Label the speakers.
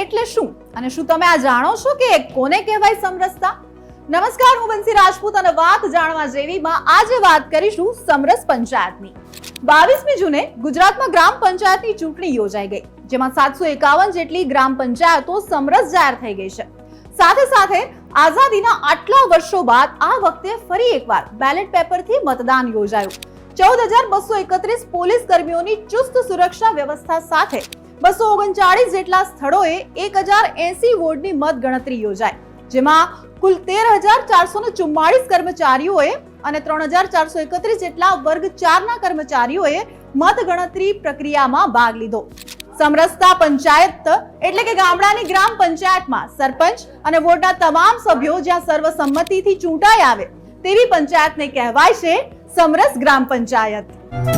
Speaker 1: એટલે શું અને શું તમે આ જાણો છો કે કોને કહેવાય સમરસતા? નમસ્કાર, હું બંસી રાજપૂત અને વાત જાણવા જેવીમાં આજે વાત કરીશું સમરસ પંચાયતની। 22મી જૂને ગુજરાતમાં ગ્રામ પંચાયતની ચૂંટણી યોજાઈ ગઈ, જેમાં 751 જેટલી ગ્રામ પંચાયતો સમરસ જાહેર થઈ ગઈ છે। સાથે સાથે આઝાદીના આટલા વર્ષો બાદ આ વખતે ફરી એકવાર બેલેટ પેપરથી મતદાન યોજાયું। 14,231 પોલીસ કર્મીઓની ચુસ્ત સુરક્ષા વ્યવસ્થા સાથે 239 જેટલા સ્થળોએ 1080 વોર્ડની મત ગણતરી યોજાઈ, જેમાં કુલ 13,444 કર્મચારીઓએ અને 3,431 જેટલા વર્ગ 4ના કર્મચારીઓએ મત ગણતરી પ્રક્રિયામાં ભાગ લીધો। સમરસતા પંચાયત એટલે કે ગામડાની ગ્રામ પંચાયતમાં સરપંચ અને વોર્ડના તમામ સભ્યો જ્યાં સર્વસંમતિથી ચૂંટાઈ આવે તેવી પંચાયતને કહેવાય છે સમરસ ગ્રામ પંચાયત।